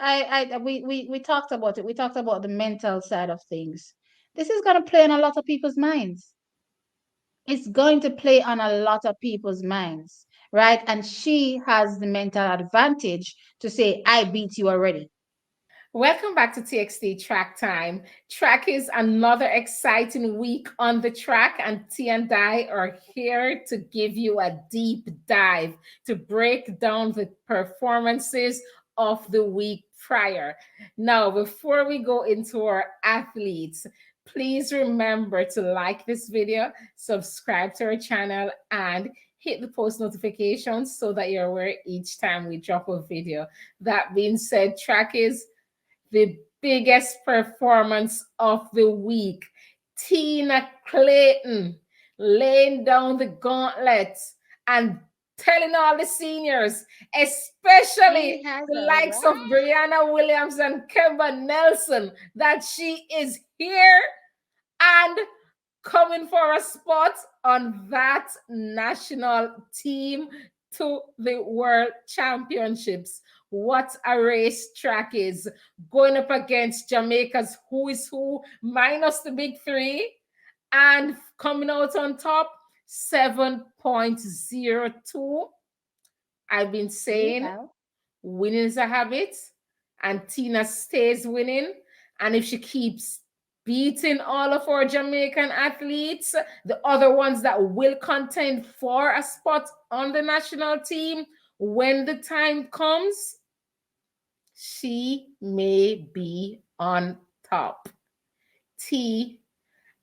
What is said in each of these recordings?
we talked about it. We talked about the mental side of things. This is going to play on a lot of people's minds. It's going to play on a lot of people's minds, right? And she has the mental advantage to say, I beat you already. Welcome back to TXT Track Time. Track is another exciting week on the track, and T and I are here to give you a deep dive to break down the performances of the week prior. Now, before we go into our athletes, please remember to like this video, subscribe to our channel, and hit the post notifications so that you're aware each time we drop a video. That being said, track is the biggest performance of the week. Tina Clayton laying down the gauntlet and telling all the seniors, especially She has the a likes of right. Brianna Williams and Kemba Nelson, that she is here and coming for a spot on that national team to the World Championships. What a race track is, going up against Jamaica's who is who, minus the big three, and coming out on top 7.02. I've been See, saying now. winning is a habit, and Tina stays winning. And if she keeps beating all of our Jamaican athletes, the other ones that will contend for a spot on the national team, when the time comes, she may be on top. T,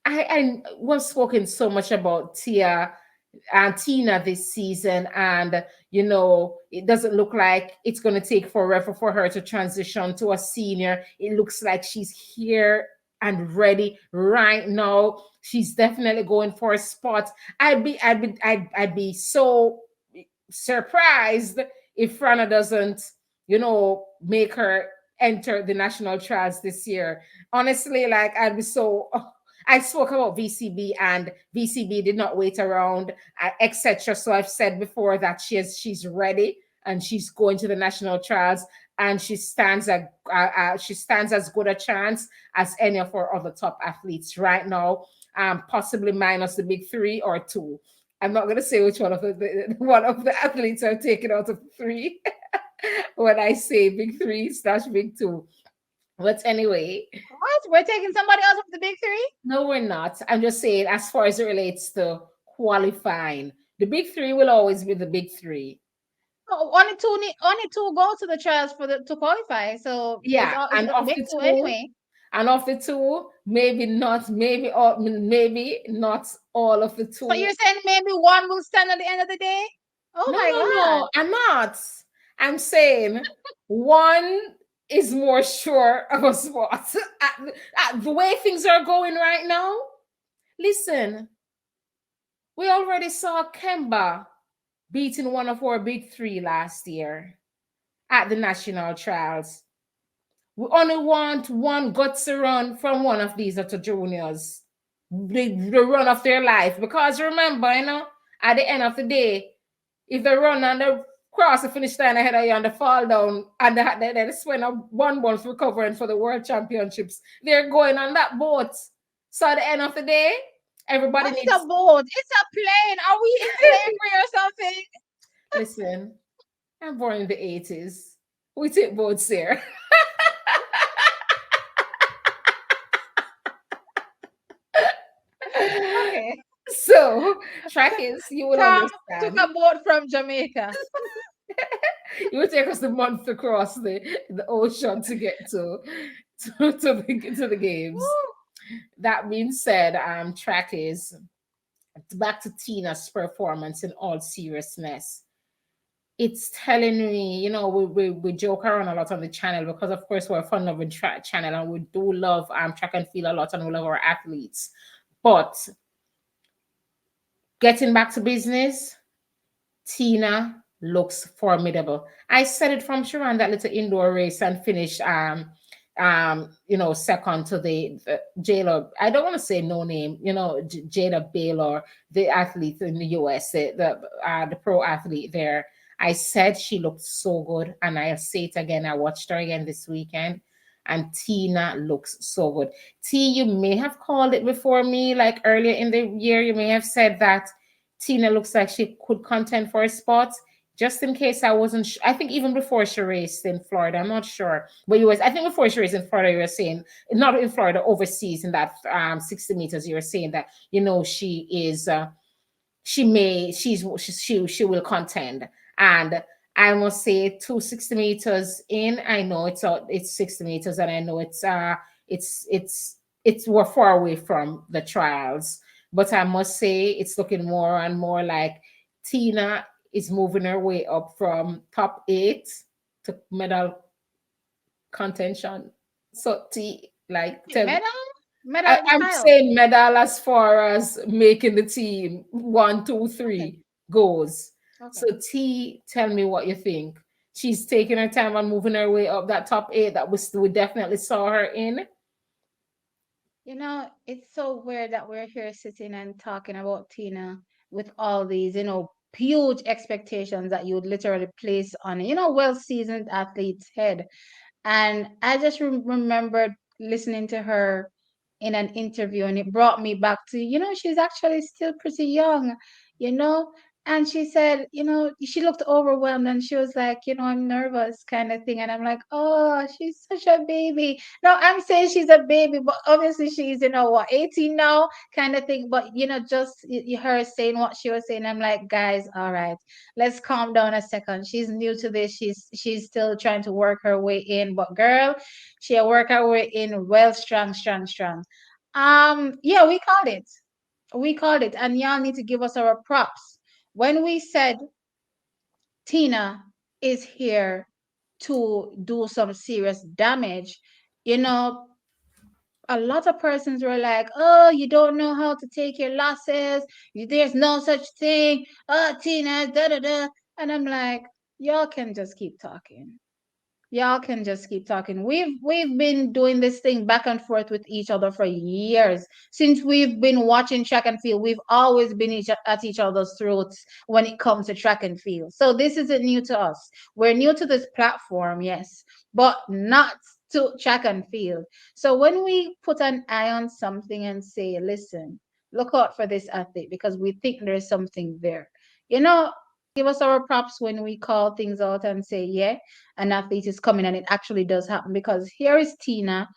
I was spoken so much about Tia and Tina this season, and it doesn't look like it's going to take forever for her to transition to a senior. It looks like she's here and ready right now. She's definitely going for a spot. I'd be so surprised if Frana doesn't, make her enter the national trials this year. Honestly, like I'd be so. I spoke about VCB, and VCB did not wait around, etc. So I've said before that she's ready and she's going to the national trials, and she stands as good a chance as any of our other top athletes right now. Possibly minus the big three or two. I'm not going to say which one of one of the athletes are taken out of three when I say big three/big two. But anyway, What? We're taking somebody else of the big three? no, we're not. I'm just saying, as far as it relates to qualifying, the big three will always be the big three. Oh, only two go to the trials for the to qualify. So Yeah, it's and the of big the two two, anyway. maybe not all of the So two. you're saying maybe one will stand at the end of the day? Oh No, my no, God. no. I'm not. I'm saying one is more sure of a spot. The way things are going right now, listen, we already saw Kemba beating one of our big three last year at the national trials. We only want one gutsy run from one of these other juniors, the run of their life. Because remember, at the end of the day, if they run and they cross the finish line ahead of you and they fall down and they spend 1 month recovering for the world championships, they're going on that boat. So at the end of the day, everybody What is a needs. boat? It's a plane. Are we in slavery or something? Listen, I'm born in the 80s. We take boats here. Okay. So, track is, you will Tom took understand. a boat from Jamaica. It will take us the month to cross the ocean to get to the games. Woo. That being said, track is back to Tina's performance in all seriousness. It's telling me, we joke around a lot on the channel because, of course, we're a fun loving track channel and we do love track and field a lot and we love our athletes. But getting back to business, Tina looks formidable. I said it from Sharon, that little indoor race, and finished second to the Jayla. I don't want to say no name, Jada Baylor, the athlete in the US, the pro athlete there. I said she looked so good, and I'll say it again. I watched her again this weekend, and Tina looks so good. T, you may have called it before me, like earlier in the year. You may have said that Tina looks like she could contend for a spot. Just in case I wasn't, I think even before she raced in Florida, I'm not sure, but you was, I think before she raced in Florida, you were saying, not in Florida, overseas in that 60 meters, you were saying that she is she will contend. And I must say, 260 meters in, I know it's 60 meters, and I know it's we're far away from the trials, but I must say it's looking more and more like Tina is moving her way up from top 8 to medal contention. So T, like, tell me, Medal? Medal in I'm style. saying medal as far as making the team one, two, Okay. three goes. So Okay. T, tell me what you think. She's taking her time and moving her way up that top 8 that we definitely saw her in. It's so weird that we're here sitting and talking about Tina with all these, huge expectations that you would literally place on, well-seasoned athlete's head. And I just remembered listening to her in an interview, and it brought me back to, she's actually still pretty young, you know. And she said, she looked overwhelmed, and she was like, I'm nervous, kind of thing. And I'm like, oh, she's such a baby. No, I'm saying she's a baby, but obviously she's, 18 now, kind of thing. But, just her saying what she was saying, I'm like, guys, all right, let's calm down a second. She's new to this. She's still trying to work her way in. But girl, she'll work her way in well, strong, strong, strong. Yeah, we called it. We called it, and y'all need to give us our props. When we said Tina is here to do some serious damage, you know, a lot of persons were like, oh, you don't know how to take your losses. There's no such thing. Oh, Tina, da da da. And I'm like, y'all can just keep talking. Y'all can just keep talking. We've been doing this thing back and forth with each other for years. Since we've been watching track and field, we've always been at each other's throats when it comes to track and field. So this isn't new to us. We're new to this platform, yes, but not to track and field. So when we put an eye on something and say, listen, look out for this athlete because we think there's something there. You know, give us our props when we call things out and say, yeah, an athlete is coming, and it actually does happen, because here is Tina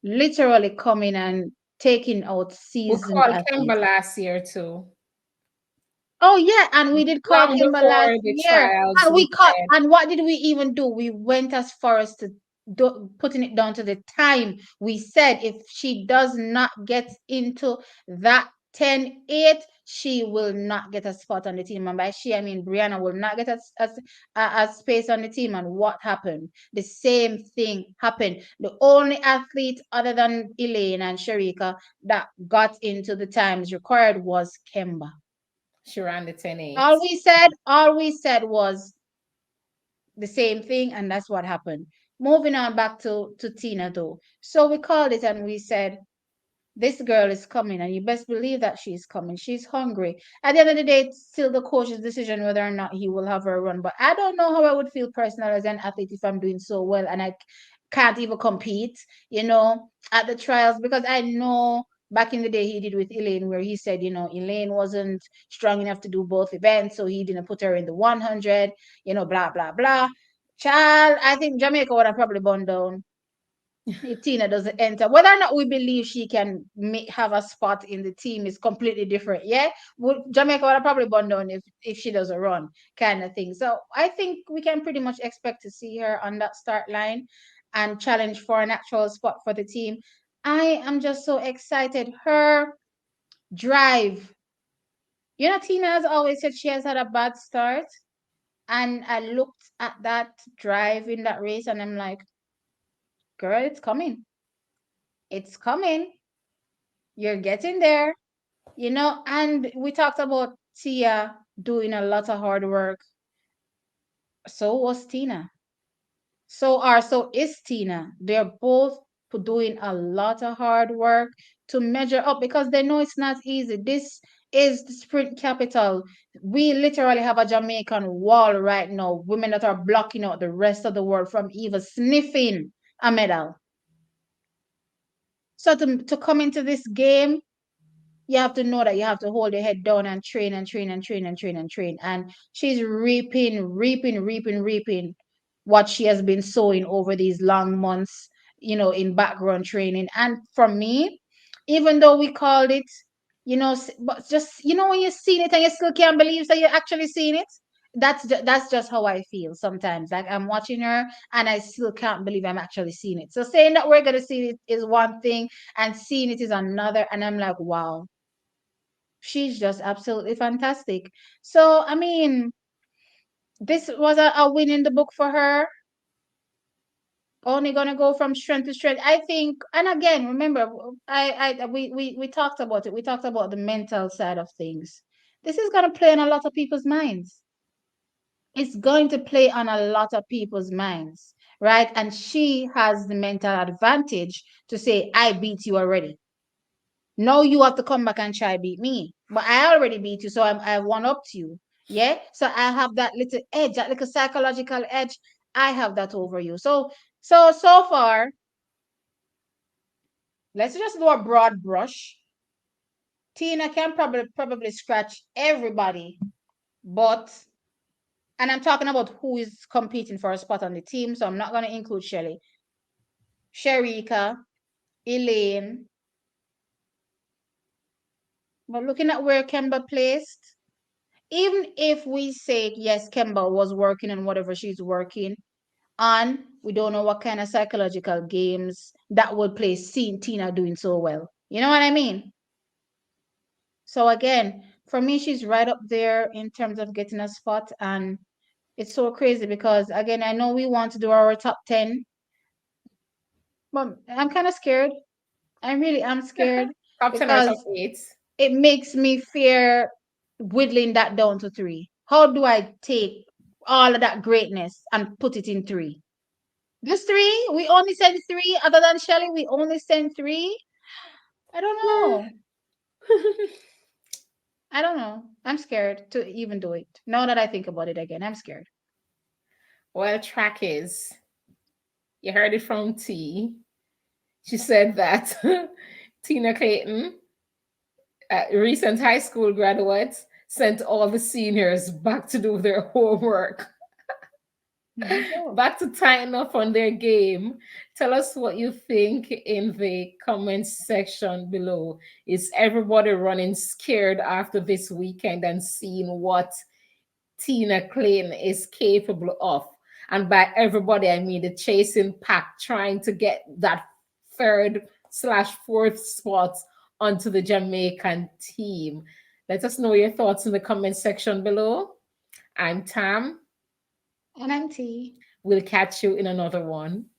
literally coming and taking out We seasoned called Kemba athletes. last year too. Oh yeah, and we did call Long Kimber last before the year. trials, And we we caught, said and what did we even do? We went as far as to putting it down to the time. We said if she does not get into that 10-8, she will not get a spot on the team. And by she, I mean Brianna will not get a space on the team. And what happened? The same thing happened. The only athlete other than Elaine and Sharika that got into the times required was Kemba. she ran the 10-8. All we said was the same thing, and that's what happened. Moving on back to Tina though. So we called it and we said, this girl is coming, and you best believe that she's coming. She's hungry. At the end of the day, it's still the coach's decision whether or not he will have her run. But I don't know how I would feel personally as an athlete if I'm doing so well and I can't even compete, at the trials, because I know back in the day he did with Elaine, where he said, Elaine wasn't strong enough to do both events, so he didn't put her in the 100, blah, blah, blah. Child, I think Jamaica would have probably gone down if Tina doesn't enter. Whether or not we believe she can have a spot in the team is completely different. Yeah, Jamaica would have probably gone down if she doesn't run, kind of thing. So I think we can pretty much expect to see her on that start line and challenge for an actual spot for the team. I am just so excited. Her drive. Tina has always said she has had a bad start. And I looked at that drive in that race and I'm like, girl, it's coming. It's coming. You're getting there, and we talked about Tia doing a lot of hard work. So was Tina. So is Tina. They're both doing a lot of hard work to measure up because they know it's not easy. This is the sprint capital. We literally have a Jamaican wall right now. Women that are blocking out the rest of the world from even sniffing a medal. So to come into this game, you have to know that you have to hold your head down and train and train and train and train and train. And she's reaping what she has been sowing over these long months, in background training. And for me, even though we called it, but just, when you've seen it and you still can't believe that you're actually seeing it, that's just how I feel sometimes. Like I'm watching her and I still can't believe I'm actually seeing it. So saying that we're gonna see it is one thing and seeing it is another. And I'm like, wow, she's just absolutely fantastic. So, I mean, this was a win in the book for her. Only gonna go from strength to strength. I think, and again, remember, we talked about it. We talked about the mental side of things. This is gonna play on a lot of people's minds. It's going to play on a lot of people's minds, right? And she has the mental advantage to say, I beat you already. Now you have to come back and try beat me. But I already beat you, so I one up to you. Yeah. So I have that little edge, that little psychological edge. I have that over you. So far, let's just do a broad brush. Tina can probably scratch everybody, but and I'm talking about who is competing for a spot on the team, so I'm not gonna include Shelly, Sharika, Elaine. But looking at where Kemba placed, even if we say yes, Kemba was working on whatever she's working on, we don't know what kind of psychological games that would play seeing Tina doing so well. You know what I mean? So again, for me, she's right up there in terms of getting a spot, and it's so crazy because again, I know we want to do our top 10, but I'm kind of scared. I really am scared Top 10 or top because 8? it makes me fear whittling that down to 3. How do I take all of that greatness and put it in 3? Just 3? We only send 3. Other than Shelly, we only send 3. I don't know. I don't know. I'm scared to even do it. Now that I think about it again, I'm scared. Well, track is, you heard it from T. She said that Tina Clayton, recent high school graduates, sent all the seniors back to do their homework, back to tighten up on their game. Tell us what you think in the comments section below. Is everybody running scared after this weekend and seeing what Tina Clayton is capable of? And by everybody, I mean the chasing pack trying to get that third/fourth spot onto the Jamaican team. Let us know your thoughts in the comment section below. I'm Tam. And I'm T. We'll catch you in another one.